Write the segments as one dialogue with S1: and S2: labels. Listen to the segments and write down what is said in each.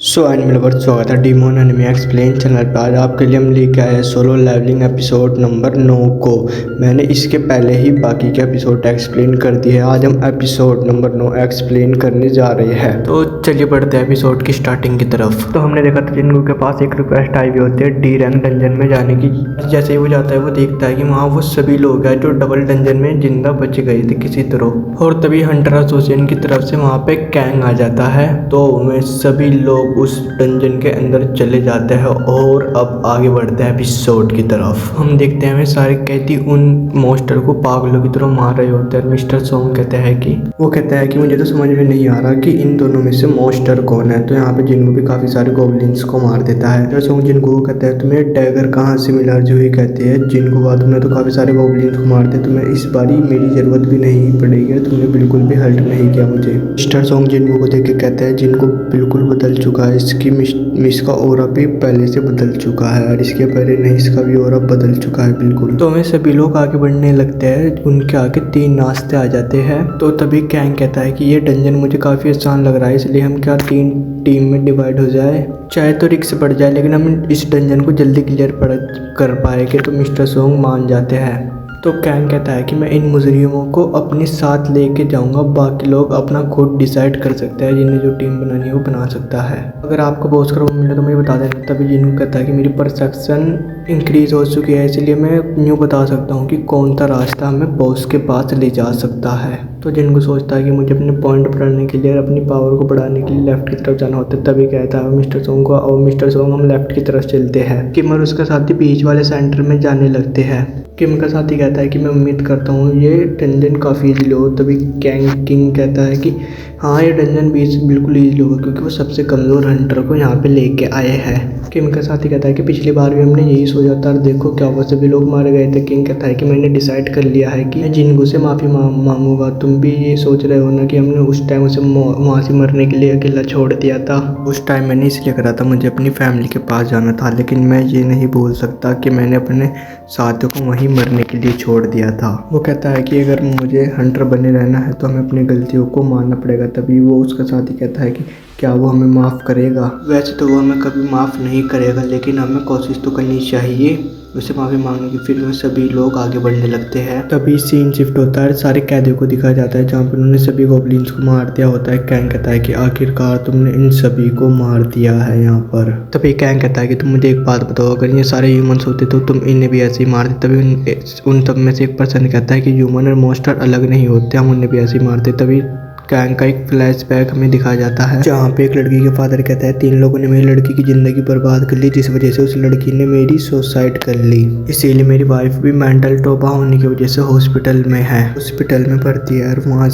S1: So animal lovers, स्वागत है डीमोन anime explain channel पर। आज आपके लिए हम लेके आए सोलो लेवलिंग एपिसोड नंबर 9 को। मैंने इसके पहले ही बाकी के एपिसोड एक्सप्लेन कर दिए हैं। आज हम एपिसोड नंबर 9 एक्सप्लेन करने जा रहे हैं। तो चलिए बढ़ते हैं एपिसोड की स्टार्टिंग की तरफ। तो हमने देखा था जिनको के पास एक रिक्वेस्ट आई हुई होती है डी रैंक डंजन में जाने की। जैसे ही वो जाता है वो देखता है कि वहाँ वो सभी लोग हैं जो डबल डंजन में जिंदा बच गए थे किसी तरह। और तभी हंटर एसोसिएशन की तरफ से वहाँ पे कैंग आ जाता है। तो वे सभी लोग उस डंजन के अंदर चले जाते हैं और अब आगे बढ़ते हैं एपिसोड की तरफ। हम देखते हैं वे सारे कैदी उन मॉन्स्टर को पागलों की तरह मार रहे होते हैं। मिस्टर सॉन्ग कहते हैं कि मुझे तो समझ में नहीं आ रहा कि इन दोनों में से मॉन्स्टर कौन है। तो यहाँ पे जिनको भी काफी सारे गॉब्लिन्स को मार देता है। मिस्टर सॉन्ग जिनको कहता है तुम्हें डैगर कहाँ से मिला, जो ही कहते हैं जिनको बाद तुमने तो काफी सारे गॉब्लिन्स को मारते, तुम्हें इस बारी मेरी जरूरत भी नहीं पड़ेगी, तुमने बिल्कुल भी हेल्प नहीं किया मुझे। मिस्टर सॉन्ग जिनको को देख के कहते हैं जिनको बिल्कुल बदल चुका है, इसकी मिस का ओरा भी पहले से बदल चुका है और इसके पहले नहीं इसका भी ओरा बदल चुका है बिल्कुल। तो हमें सभी लोग आगे बढ़ने लगते हैं। उनके आगे 3 नाश्ते आ जाते हैं। तो तभी कैंग कहता है कि ये डंजन मुझे काफ़ी आसान लग रहा है, इसलिए हम क्या 3 टीम में डिवाइड हो जाए। चाहे तो रिस्क बढ़ जाए लेकिन हम इस डंजन को जल्दी क्लियर कर पाएंगे। तो मिस्टर सॉन्ग मान जाते हैं। तो कैंग कहता है कि मैं इन मुजरिमों को अपने साथ लेके जाऊंगा, बाकी लोग अपना खुद डिसाइड कर सकते हैं, जिन्हें जो टीम बनानी है वो बना सकता है। अगर आपको बॉस का रोल मिले तो मुझे बता देना। तभी जिनको कहता है कि मेरी परसेप्शन इंक्रीज हो चुकी है, इसलिए मैं यूँ बता सकता हूँ कि कौन सा रास्ता हमें बॉस के पास ले जा सकता है। तो जिनको सोचता है कि मुझे अपने पॉइंट बढ़ाने के लिए और अपनी पावर को बढ़ाने के लिए लेफ्ट की तरफ जाना होता है। तभी कहता है मिस्टर सॉन्ग को, और मिस्टर सॉन्ग हम लेफ्ट की तरफ चलते हैं। किम और उसका साथी बीच वाले सेंटर में जाने लगते हैं। किम का साथी कहता है कि मैं उम्मीद करता हूँ ये डंजन काफ़ी ईजी हो। तभी किंग कहता है कि हाँ ये डंजन बिल्कुल ईजी होगा क्योंकि वो सबसे कमज़ोर हंटर को यहाँ पे लेके आए हैं। किम का साथी कहता है कि पिछली बार भी हमने यही सोचा था और देखो क्या हुआ, सभी लोग मारे गए थे। किंग कहता है कि मैंने डिसाइड कर लिया है कि मैं जिनको से माफ़ी मांगूंगा। तुम भी ये सोच रहे हो ना कि हमने उस टाइम उसे वहाँ से मरने के लिए अकेला छोड़ दिया था। उस टाइम मैंने इसलिए करा था, मुझे अपनी फैमिली के पास जाना था, लेकिन मैं ये नहीं बोल सकता कि मैंने अपने साथियों को वहीं मरने के लिए छोड़ दिया था। वो कहता है कि अगर मुझे हंटर बने रहना है तो हमें अपनी गलतियों को मानना पड़ेगा। तभी वो उसका साथी कहता है कि क्या वो हमें माफ़ करेगा। वैसे तो वो हमें कभी माफ़ नहीं करेगा, लेकिन हमें कोशिश तो करनी चाहिए उसे माफ़ी मांगने की। फिर वो सभी लोग आगे बढ़ने लगते हैं। तभी सीन शिफ्ट होता है, सारे कैदियों को दिखाया जाता है जहाँ पर उन्होंने सभी गॉब्लिन्स को मार दिया होता है। कैंग कहता है कि आखिरकार तुमने इन सभी को मार दिया है यहाँ पर। तभी कैंग कहता है कि तुम मुझे एक बात बताओ, अगर ये सारे ह्यूमंस होते तो तुम इन्हें भी ऐसे ही मारते। तभी उन सब में से एक पर्सन कहता है कि ह्यूमन और मॉन्स्टर अलग नहीं होते, हम उन्हें भी ऐसे ही मारते। तभी कैंग का एक फ्लैशबैक हमें दिखाया जाता है जहाँ पे एक लड़की के फादर कहता है 3 लोगों ने मेरी लड़की की ज़िंदगी बर्बाद कर ली, जिस वजह से उस लड़की ने मेरी सुसाइड कर ली। इसीलिए मेरी वाइफ भी मेंटल टोबा होने की वजह से हॉस्पिटल में है, हॉस्पिटल में भर्ती है। और वहाँ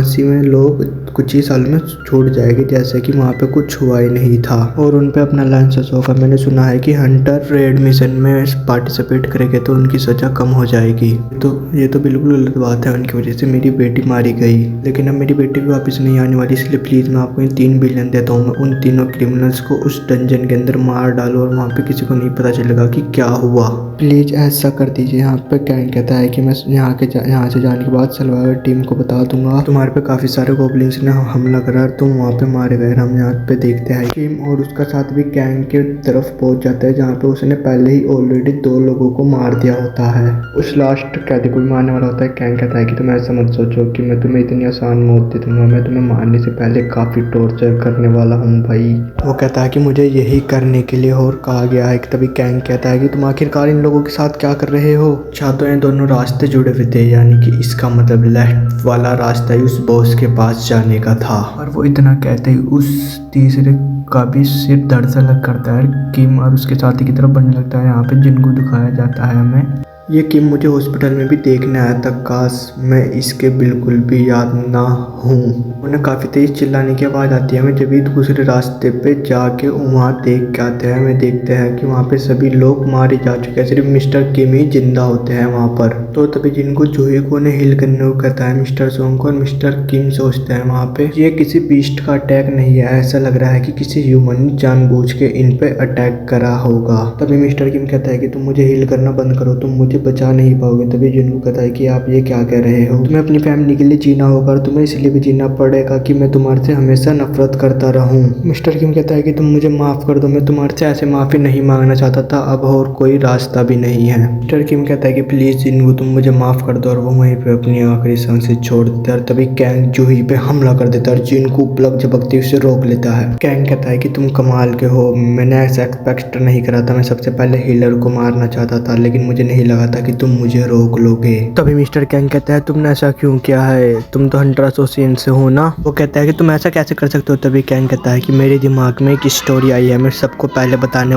S1: से में लोग कुछ ही साल में छूट जाएंगे, जैसे कि वहाँ पे कुछ हुआ ही नहीं था और उन पे अपना लाइसेंस होगा। मैंने सुना है कि हंटर रेड मिशन में पार्टिसिपेट करेंगे तो उनकी सजा कम हो जाएगी। तो ये तो बिल्कुल गलत बात है, उनकी वजह से मेरी बेटी मारी गई, लेकिन अब मेरी बेटी भी वापस नहीं आने वाली, इसलिए प्लीज़ मैं आपको 3 बिलियन देता हूँ। मैं उन तीनों क्रिमिनल्स को उस डंजन के अंदर मार डालूँ और वहाँ पे किसी को नहीं पता चलेगा कि क्या हुआ, प्लीज़ ऐसा कर दीजिए। यहाँ पे कैंग कहता है कि मैं यहाँ से जाने के बाद सलवार टीम को बता दूंगा तुम्हारे पे काफ़ी सारे गॉब्लिन्स ने हमला करा और तुम वहाँ पे मारे गए। हम यहाँ पे देखते हैं किम और उसका साथ भी कैंग के तरफ पहुँच जाता है जहाँ पे उसने पहले ही ऑलरेडी 2 लोगों को मार दिया होता है। उस लास्ट कैदी को भी मारने वाला होता है। कैंग कहता है कि तुम ऐसा मत सोचो कि मैं तुम्हें इतनी आसान मौत दे दूंगा, मैं तुम्हें मारने से पहले काफ़ी टॉर्चर करने वाला हूँ भाई। वो कहता है कि मुझे यही करने के लिए और कहा गया है। तभी कैंग कहता है कि तुम आखिरकार इन लोगों के साथ क्या कर रहे हो। अच्छा तो इन दोनों रास्ते जुड़े हुए थे, यानी कि इसका मतलब लेफ्ट वाला रास्ता ही उस बॉस के पास जाने का था। और वो इतना कहते ही उस तीसरे का भी सिर दर्द सा लग करता है। किम और उसके साथी की तरफ बढ़ने लगता है। यहाँ पे जिनको दिखाया जाता है हमें ये किम मुझे हॉस्पिटल में भी देखने आया था, काश मैं इसके बिल्कुल भी याद ना हूँ। उन्हें काफ़ी तेज चिल्लाने की आवाज़ आती है। हमें जब भी दूसरे रास्ते पे जाके वहाँ देख के आते हैं, हमें देखते हैं कि वहाँ पे सभी लोग मारे जा चुके हैं, सिर्फ मिस्टर किम ही जिंदा होते हैं वहाँ पर। तो तभी जिनको जूही को ने हिल करने को कहता है मिस्टर सॉन्ग को, और मिस्टर किम सोचते हैं वहाँ पे ये किसी बीस्ट का अटैक नहीं है, ऐसा लग रहा है कि किसी ह्यूमन ने जानबूझ के इन पे अटैक करा होगा। तभी मिस्टर किम कहता है कि तुम मुझे हिल करना बंद करो, तुम मुझे मुझे बचा नहीं पाओगे। तभी जिनको कहता है कि आप ये क्या कह रहे हो, तुम्हें अपनी फैमिली के लिए जीना होगा और तुम्हें इसलिए भी जीना पड़ेगा कि मैं तुम्हारे से हमेशा नफरत करता रहूं। मिस्टर किम कहता है कि तुम मुझे माफ कर दो, मैं तुम्हारे से ऐसे माफी नहीं मांगना चाहता था, अब और कोई रास्ता भी नहीं है। मिस्टर किम कहता है कि प्लीज जिनको तुम मुझे माफ कर दो और वो वहीं पे अपनी आखिरी सांसें छोड़ देता है। तभी कैंग जूही पे हमला कर देता है और जिनको उपलब्ध झपकती उसे रोक लेता है। कैंग कहता है कि तुम कमाल के हो, मैंने ऐसा एक्सपेक्ट नहीं करा था, मैं सबसे पहले हीलर को मारना चाहता था लेकिन मुझे नहीं लगा था कि तुम मुझे रोक लोगे। तभी मिस्टर कैंग कहता है तुमने ऐसा क्यों किया है, तुम तो हंटर एसोसिएशन से हो ना। वो कहता है कि तुम ऐसा कैसे कर सकते हो। तभी कैंग कहता है कि मेरे दिमाग में एक स्टोरी आई है, मैं सबको पहले बताने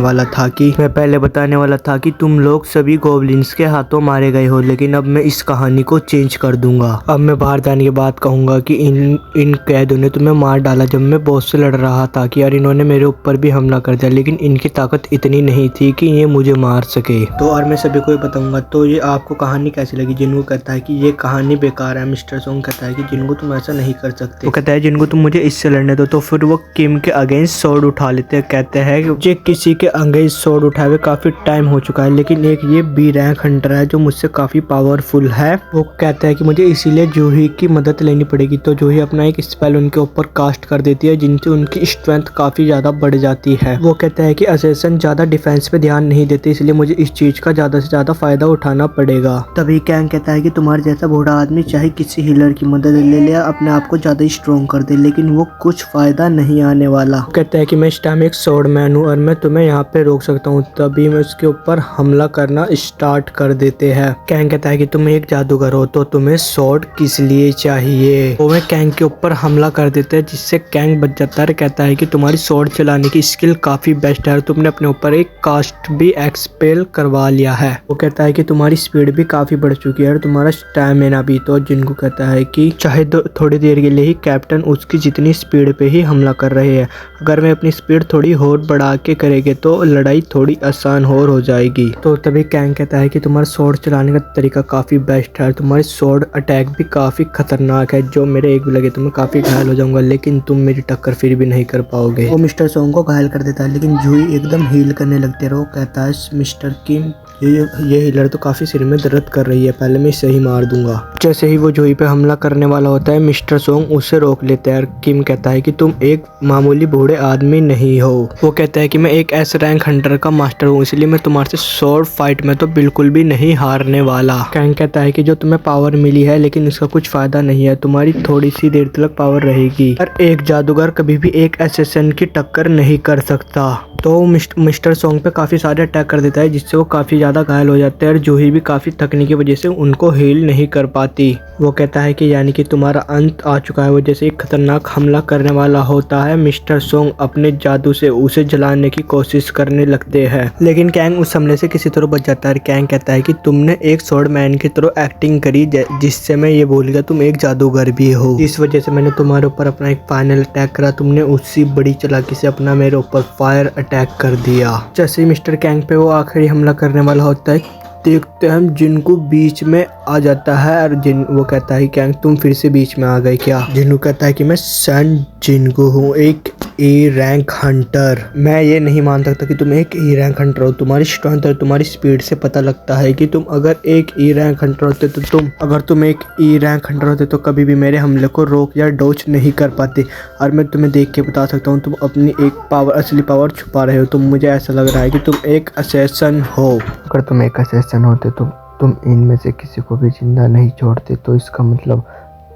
S1: वाला था कि तुम लोग सभी गॉब्लिन्स के हाथों मारे गए हो, लेकिन अब मैं इस कहानी को चेंज कर दूंगा। अब मैं बाहर जाने के बाद कहूंगा कि इन कैदों ने तुम्हें मार डाला जब मैं बॉस से लड़ रहा था, कि यार इन्होंने मेरे ऊपर भी हमला कर दिया, लेकिन इनकी ताकत इतनी नहीं थी कि ये मुझे मार सके। तो और मैं सभी को बताऊंगा। तो ये आपको कहानी कैसी लगी। जिनको कहता है कि ये कहानी बेकार है। मिस्टर सोंग कहता है कि जिनको तुम ऐसा नहीं कर सकते। वो कहता है जिनको तुम मुझे इससे लड़ने दो। तो फिर वो किम के अगेंस्ट स्वॉर्ड उठा लेते हैं। कहते हैं कि मुझे किसी के अगेंस्ट स्वॉर्ड उठाए हुए काफी टाइम हो चुका है, लेकिन एक ये बी रैंक हंटर है जो मुझसे काफी पावरफुल है। वो कहता है कि मुझे इसीलिए जूही की मदद लेनी पड़ेगी। तो जूही अपना एक स्पेल उनके ऊपर कास्ट कर देती है जिनसे उनकी स्ट्रेंथ काफी ज्यादा बढ़ जाती है। वो कहता है कि असैसिन ज्यादा डिफेंस पे ध्यान नहीं देते, इसलिए मुझे इस चीज का ज्यादा से ज्यादा फायदा उठाना पड़ेगा। तभी कैंग कहता है कि तुम्हारे जैसा बूढ़ा आदमी चाहे किसी हीलर की मदद ले ले, अपने आप को ज्यादा स्ट्रॉन्ग कर दे, लेकिन वो कुछ फायदा नहीं आने वाला। वो कहता है कि मैं इस टाइम एक स्वॉर्ड मैन हूँ और मैं तुम्हें यहाँ पे रोक सकता हूँ। तभी मैं उसके ऊपर हमला करना स्टार्ट कर देते हैं। कैंग कहता है कि तुम एक जादूगर हो तो तुम्हें स्वॉर्ड किस लिए चाहिए। वो मैं कैंग के ऊपर हमला कर देते हैं जिससे कैंग बच जाता है। कहता है कि तुम्हारी स्वॉर्ड चलाने की स्किल काफी बेस्ट है और तुमने अपने ऊपर एक कास्ट भी एक्सपेल करवा लिया है। वो कहता है कि तुम्हारी स्पीड भी काफी बढ़ चुकी है और तुम्हारा स्टैमिना भी। तो जिनको कहता है कि चाहे थोड़ी देर के लिए ही कैप्टन उसकी जितनी स्पीड पे ही हमला कर रहे हैं, अगर मैं अपनी स्पीड थोड़ी और बढ़ा के करेंगे तो लड़ाई थोड़ी आसान और हो जाएगी। तो तभी कैंग कहता है कि तुम्हारा स्वॉर्ड चलाने का तरीका काफी बेस्ट है, तुम्हारी स्वॉर्ड अटैक भी काफी खतरनाक है, जो मेरे एक भी लगे तो मैं काफी घायल हो जाऊंगा, लेकिन तुम मेरी टक्कर फिर भी नहीं कर पाओगे। वो मिस्टर सोंग को घायल कर देता है, लेकिन जूही एकदम हील करने लगते रहो। कहता है मिस्टर किम ये हीलर तो काफी सिर में दर्द कर रही है, पहले मैं इसे ही मार दूंगा। जैसे ही वो जूही पे हमला करने वाला होता है, मिस्टर सोंग उसे रोक लेता है। किम कहता है कि तुम एक मामूली बूढ़े आदमी नहीं हो। वो कहता है कि मैं एक एस रैंक हंटर का मास्टर हूँ, इसलिए मैं तुम्हारे से स्वॉर्ड फाइट में तो बिल्कुल भी नहीं हारने वाला। कैंग कहता है कि जो तुम्हें पावर मिली है लेकिन इसका कुछ फायदा नहीं है, तुम्हारी थोड़ी सी देर तक पावर रहेगी, पर एक जादूगर कभी भी एक असैसिन की टक्कर नहीं कर सकता। तो मिस्टर सोंग पे काफी सारे अटैक कर देता है जिससे वो काफी ज्यादा घायल हो जाते हैं और जूही भी काफी थकने की वजह से उनको हील नहीं कर पाती। वो कहता है कि यानी कि तुम्हारा अंत आ चुका है। वो जैसे एक खतरनाक हमला करने वाला होता है, मिस्टर सोंग अपने जादू से उसे जलाने की कोशिश करने लगते हैं, लेकिन कैंग उस हमले से किसी तरह बच जाता है। कैंग कहता है कि तुमने एक स्वॉर्ड मैन की तरह एक्टिंग करी जिससे मैं ये भूल गया तुम एक जादूगर भी हो, इस वजह से मैंने तुम्हारे ऊपर अपना एक फाइनल अटैक करा, तुमने उसी बड़ी चालाकी से अपना मेरे ऊपर फायर अटैक कर दिया। जैसे ही मिस्टर कैंग पे वो आखिरी हमला करने वाला होता है, देखते हैं हम जिनको बीच में आ जाता है और वो कहता है कैंग तुम फिर से बीच में आ गए क्या। जिनको कहता है कि मैं सन जिनको हूँ, एक ए रैंक हंटर। मैं ये नहीं मान सकता कि तुम एक ई रैंक हंटर हो, तुम्हारी स्ट्रेंथ और तुम्हारी स्पीड से पता लगता है कि तुम अगर एक ई रैंक हंटर होते तो तुम एक ई रैंक हंटर होते तो कभी भी मेरे हमले को रोक या डोज नहीं कर पाते। और मैं तुम्हें देख के बता सकता हूँ तुम अपनी एक पावर, असली पावर छुपा रहे हो। तुम मुझे ऐसा लग रहा है कि तुम एक असैसिन हो। अगर तुम एक असैसिन होते तो तुम इनमें से किसी को भी जिंदा नहीं छोड़ते, तो इसका मतलब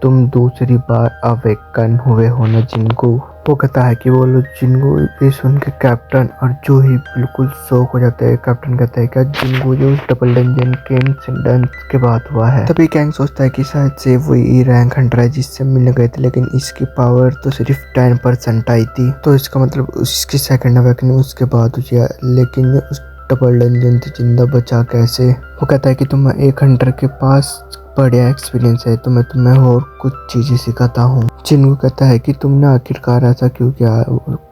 S1: तुम दूसरी बार अवेकन हुए हो ना जिनको। वो कहता है कि वो लोग जिनको ये सुन के कैप्टन और जूही बिल्कुल शॉक हो जाते हैं। कैप्टन कहता है क्या जिनको जो डबल डंजन के इंसिडेंट के बाद हुआ है। तभी कैंग सोचता है कि शायद से वही रैंक हंटर है जिससे मिलने गए थे, लेकिन इसकी पावर तो सिर्फ 10% आई थी, तो इसका मतलब उसकी सेकंड अवेकनिंग उसके बाद हुई है, लेकिन ये उस डबल डंजन से जिंदा बचा कैसे। वो कहता है कि तुम एक हंटर के पास बढ़िया एक्सपीरियंस है तो मैं तुम्हें और कुछ चीजें सिखाता हूँ। जिनको कहता है कि तुमने आखिरकार ऐसा क्यों किया।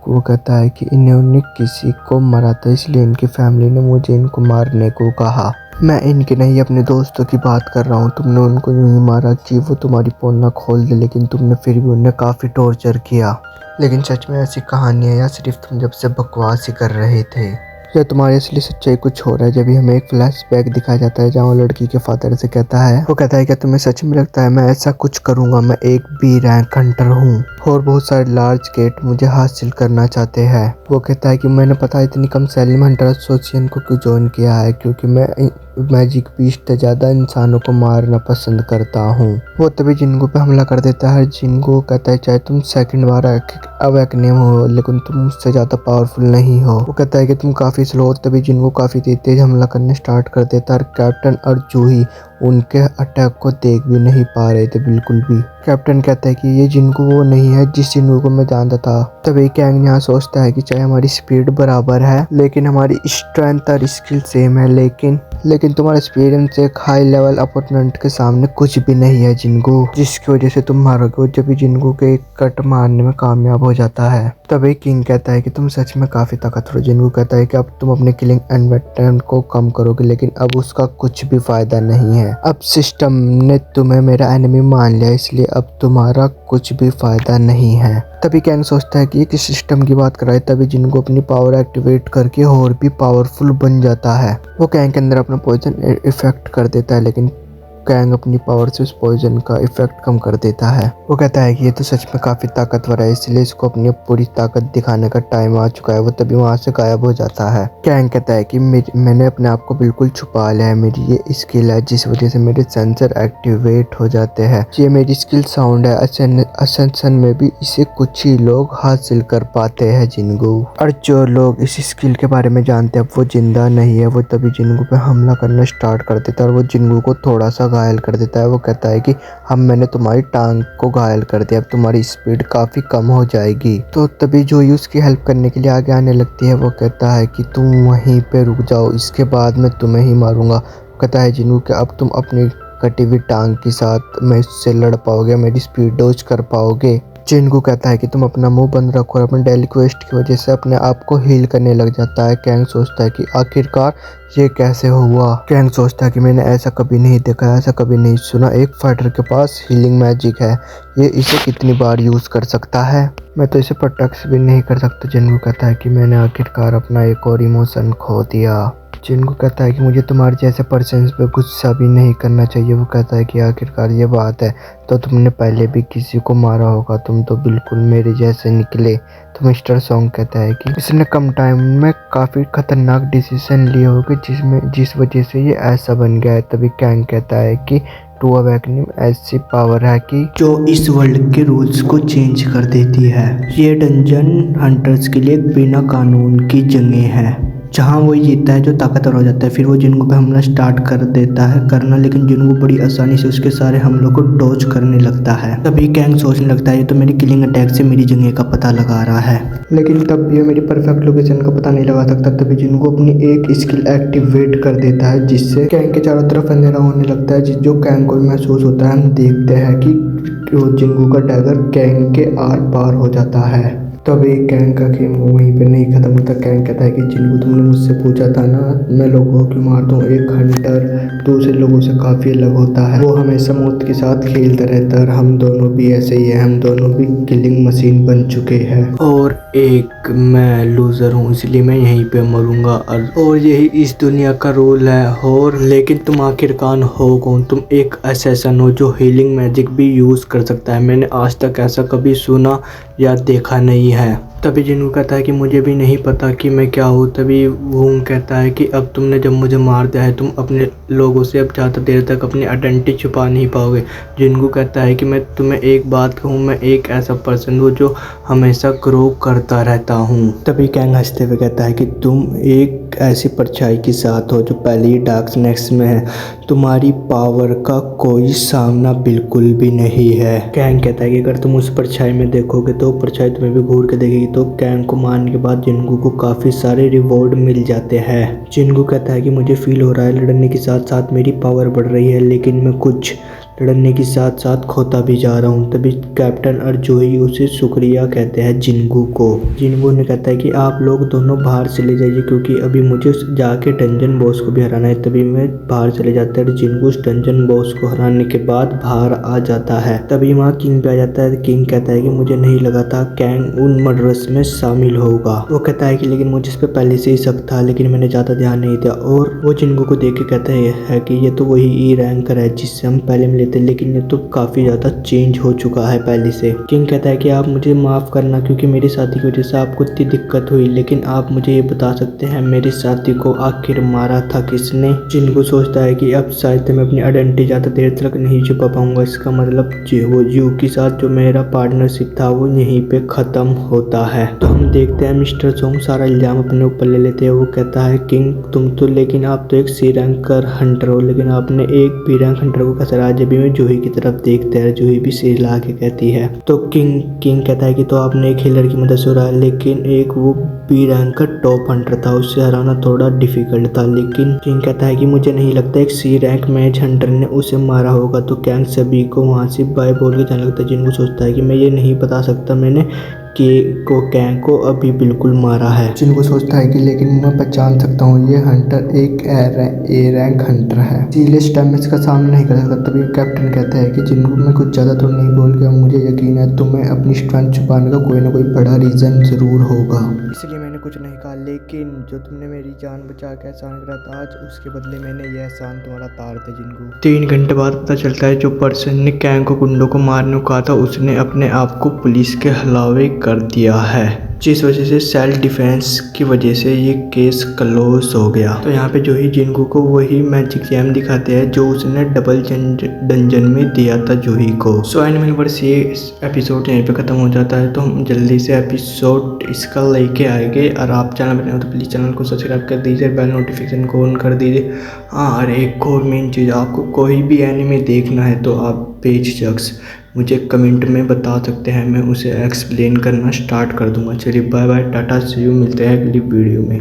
S1: वो कहता है कि इन्होंने किसी को मारा था, इसलिए इनकी फैमिली ने मुझे इनको मारने को कहा। मैं इनके नहीं अपने दोस्तों की बात कर रहा हूँ। तुमने उनको यूं ही मारा कि वो तुम्हारी पोना खोल दे, लेकिन तुमने फिर भी उन्हें काफी टॉर्चर किया। लेकिन सच में ऐसी कहानी है या सिर्फ तुम जब से बकवास ही कर रहे थे। या तुम्हारी असली सच्चाई कुछ हो रहा है। जब भी हमें एक फ्लैशबैक दिखाया जाता है जहाँ वो लड़की के फादर से कहता है, वो कहता है क्या तुम्हें सच में लगता है मैं ऐसा कुछ करूंगा? मैं एक बी रैंक हंटर हूँ और बहुत सारे लार्ज गेट मुझे हासिल करना चाहते हैं। वो कहता है कि मैंने पता इतनी कम सैलरी में हंटर एसोसिएशन को क्यों ज्वाइन किया है, क्योंकि मैं मैजिक बीस्ट से ज्यादा इंसानों को मारना पसंद करता हूँ। वो तभी जिनको पे हमला कर देता है। जिनको कहता है चाहे तुम सेकंड बार अवेकनियम हो लेकिन तुम मुझसे ज्यादा पावरफुल नहीं हो। वो कहता है कि तुम काफी स्लो हो। तभी जिनको काफी तेज हमला करने स्टार्ट कर देता है। कैप्टन और जूही उनके अटैक को देख भी नहीं पा रहे थे बिल्कुल भी। कैप्टन कहता है कि ये जिनको वो नहीं है जिस जिनको को मैं जानता था। तभी कैंग यहाँ सोचता है कि चाहे हमारी स्पीड बराबर है लेकिन हमारी स्ट्रेंथ और स्किल सेम है, लेकिन तुम्हारा एक्सपीरियंस एक हाई लेवल अपोनेंट के सामने कुछ भी नहीं है जिनको, जिसकी वजह से तुम मारोगे। जब भी जिनको के एक कट मारने में कामयाब हो जाता है तभी किंग कहता है कि तुम सच में काफी ताकतवर हो। जिनको कहता है कि अब तुम अपने किलिंग एनवायरनमेंट को कम करोगे लेकिन अब उसका कुछ भी फायदा नहीं है। अब सिस्टम ने तुम्हें मेरा एनिमी मान लिया इसलिए अब तुम्हारा कुछ भी फायदा नहीं है। तभी कैंग सोचता है कि किस सिस्टम की बात कर रहा है। तभी जिनको अपनी पावर एक्टिवेट करके और भी पावरफुल बन जाता है। वो कैंग के अंदर अपना पॉइजन इफेक्ट कर देता है लेकिन कैंग अपनी पावर से उस पॉइजन का इफेक्ट कम कर देता है। वो कहता है कि ये तो सच में काफी ताकतवर है इसलिए इसको अपनी पूरी ताकत दिखाने का टाइम आ चुका है। वो तभी वहां से गायब हो जाता है। कैंग कहता है कि मैंने अपने आप को बिल्कुल छुपा लिया है। मेरी ये स्किल है जिस वजह से मेरे सेंसर एक्टिवेट हो जाते हैं। ये मेरी स्किल साउंड है। असेंशन में भी इसे कुछ ही लोग हासिल कर पाते हैं जिनको, और जो लोग इस स्किल के बारे में जानते हैं वो जिंदा नहीं है। वो तभी जिनको पे हमला करना स्टार्ट कर देता है और वो जिनको को थोड़ा सा घायल कर देता है। वो कहता है कि मैंने तुम्हारी टांग को घायल कर दिया, अब तुम्हारी स्पीड काफी कम हो जाएगी। तो तभी जो उसकी हेल्प करने के लिए आगे आने लगती है। वो कहता है कि तुम वहीं पे रुक जाओ, इसके बाद मैं तुम्हें ही मारूंगा। कहता है जिनू कि अब तुम अपनी कटी हुई टांग के साथ मैं इससे लड़ पाओगे, मेरी स्पीड डॉज कर पाओगे। जिनको कहता है कि तुम अपना मुंह बंद रखो और अपने डेली क्वेस्ट की वजह से अपने आप को हील करने लग जाता है। कैंग सोचता है कि आखिरकार ये कैसे हुआ। कैंग सोचता है कि मैंने ऐसा कभी नहीं देखा, ऐसा कभी नहीं सुना। एक फाइटर के पास हीलिंग मैजिक है, ये इसे कितनी बार यूज कर सकता है, मैं तो इसे प्रोटेक्ट भी नहीं कर सकता। जिनको कहता है कि मैंने आखिरकार अपना एक और इमोशन खो दिया। जिनको कहता है कि मुझे तुम्हारे जैसे पर्सन्स पे गुस्सा भी नहीं करना चाहिए। वो कहता है कि आखिरकार ये बात है तो तुमने पहले भी किसी को मारा होगा, तुम तो बिल्कुल मेरे जैसे निकले। तो मिस्टर सॉन्ग कहता है कि इसने कम टाइम में काफ़ी खतरनाक डिसीजन लिए होंगे जिस वजह से ये ऐसा बन गया है। तभी कैंग कहता है कि टू अवेकनिंग ऐसी पावर है कि जो इस वर्ल्ड के रूल्स को चेंज कर देती है। ये डंजन हंटर्स के लिए बिना कानून की जंगें हैं जहाँ वो जीतता है जो ताकतवर हो जाता है। फिर वो जिनको पे हमला स्टार्ट कर देता है करना, लेकिन जिनको बड़ी आसानी से उसके सारे हमलों को डॉज करने लगता है। तभी कैंग सोचने लगता है ये तो मेरी किलिंग अटैक से मेरी जगह का पता लगा रहा है, लेकिन तब भी मेरी परफेक्ट लोकेशन का पता नहीं लगा सकता। तभी जिनको अपनी एक स्किल एक्टिवेट कर देता है जिससे कैंग के चारों तरफ अंधेरा होने लगता है, जो कैंग को महसूस होता है। हम देखते हैं कि जिनको का डैगर कैंग के आर पार हो जाता है। तभी कैंग का गेम वहीं पे नहीं खत्म होता। कैंग कहता है कि जिनको तुमने मुझसे पूछा था ना मैं लोगों को क्यों मारता हूँ, एक हंटर दूसरे लोगों से काफ़ी अलग होता है, वो हमेशा मौत के साथ खेलता रहता है। और हम दोनों भी ऐसे ही है, हम दोनों भी किलिंग मशीन बन चुके हैं और एक मैं लूज़र हूँ इसलिए मैं यहीं पे मरूंगा। और यही इस दुनिया का रूल है। और लेकिन तुम आखिरकार हो कौन? तुम एक असैसन हो जो हीलिंग मैजिक भी यूज़ कर सकता है। मैंने आज तक ऐसा कभी सुना या देखा नहीं है। तभी जिनू कहता है कि मुझे भी नहीं पता कि मैं क्या हूँ। तभी वूंग कहता है कि अब तुमने जब मुझे मार दिया है तुम अपने लोगों से अब ज़्यादा देर तक अपनी आइडेंटिटी छुपा नहीं पाओगे। जिनको कहता है कि मैं तुम्हें एक बात कहूँ, मैं एक ऐसा पर्सन हूँ जो हमेशा ग्रो करता रहता हूँ। तभी कैंग हंसते हुए कहता है कि तुम एक ऐसी परछाई के साथ हो जो पहले ही डार्क स्नेक्स में है, तुम्हारी पावर का कोई सामना बिल्कुल भी नहीं है। कैंग कहता है कि अगर तुम उस परछाई में देखोगे तो परछाई तुम्हें भी घूर के देखेगी। तो कैंग को मारने के बाद जिनको को काफ़ी सारे रिवॉर्ड मिल जाते हैं। जिनको कहता है कि मुझे फील हो रहा है लड़ने के साथ साथ मेरी पावर बढ़ रही है, लेकिन मैं कुछ लड़ने के साथ साथ खोता भी जा रहा हूँ। तभी कैप्टन और जूही उसे शुक्रिया कहते हैं जिंगू को। जिंगू ने कहता है कि आप लोग दोनों बाहर चले जाइए क्योंकि अभी मुझे जाके डंजन बॉस को भी हराना है। तभी मैं बाहर चले जाता है। जिंगू उस डंजन बॉस को हराने के बाद बाहर आ जाता है। तभी वहाँ किंग भी आ जाता है। किंग कहता है कि मुझे नहीं लगा था कैंग उन मर्डर्स में शामिल होगा। वो कहता है कि लेकिन मुझे इस पे पहले से ही शक था, लेकिन मैंने ज्यादा ध्यान नहीं दिया। और वो जिंगू को देख के कहता है कि ये तो वही ई रैंकर है जिससे हम पहले मिले थे, लेकिन ये तो काफी ज्यादा चेंज हो चुका है पहले से। किंग कहता है कि आप मुझे माफ करना क्योंकि मेरी शादी की वजह से आपको इतनी दिक्कत हुई, लेकिन आप मुझे ये बता सकते हैं मेरी शादी को आखिर मारा था किसने। जिंगू सोचता है कि अब शायद मैं अपनी आइडेंटिटी ज्यादा देर तक नहीं छुपा पाऊंगा। इसका मतलब वो यू के साथ जो मेरा पार्टनरशिप था वो यहीं पे खत्म होता है। तो हम देखते हैं मिस्टर सोंग सारा इल्जाम अपने ऊपर ले लेते हैं। वो कहता है किंग तुम तो, लेकिन आप तो एक सी रैंकर हंटर हो, लेकिन आपने एक बी रैंक हंटर को कैसे हराया। जब भी मैं जूही की तरफ देखते हैं, जूही भी सिर ला के कहती है। तो किंग कहता है कि तो आपने एक हिलर की मदद से हराया, लेकिन एक वो बी रैंक का टॉप हंटर था, उससे हराना थोड़ा डिफिकल्ट था। लेकिन किंग कहता है कि मुझे नहीं लगता एक सी रैंक मैच हंटर ने उसे मारा होगा। तो कैंग सभी को वहां से बाय बोल के जाने लगता है। जिनको सोचता है कि मैं ये नहीं बता सकता मैंने कैंग को अभी बिल्कुल मारा है। जिनको सोचता है कि लेकिन मैं पहचान सकता हूँ ये हंटर एक ए रैंक हंटर है, सीरियस डैमेज का सामना नहीं कर सकता। तभी कैप्टन कहता है कि जिनको मैं कुछ ज़्यादा तो नहीं बोल गया, मुझे यकीन है तुम्हें अपनी स्ट्रेंथ छुपाने का कोई ना कोई बड़ा रीज़न ज़रूर होगा, इसलिए मैंने कुछ नहीं कहा। लेकिन जो तुमने मेरी जान बचा के एहसान करा था आज, उसके बदले मैंने यह एहसान तुम्हारा तार दे जिनको। 3 घंटे बाद पता चलता है जो पर्सन ने कैंग को गुंडों को मारने को कहा था उसने अपने आप को पुलिस के हवाले कर दिया है, जिस वजह से सेल्फ डिफेंस की वजह से ये केस क्लोज हो गया। तो यहाँ पे जो ही जिंगू को वही मैजिक जैम दिखाते हैं जो उसने डबल डंजन में दिया था जूही को। सो एनिमल वर्स ये एपिसोड यहीं पे खत्म हो जाता है। तो हम जल्दी से एपिसोड इसका लेके आएंगे। और आप चैनल पर नए हो तो प्लीज़ चैनल को सब्सक्राइब कर दीजिए, बेल नोटिफिकेशन को ऑन कर दीजिए। हाँ, और एक और मेन चीज़, आपको कोई भी एनिमे देखना है तो आप बेझिझक मुझे कमेंट में बता सकते हैं, मैं उसे एक्सप्लेन करना स्टार्ट कर दूंगा। चलिए bye bye, tata, see you, मिलते हैं अगली वीडियो में।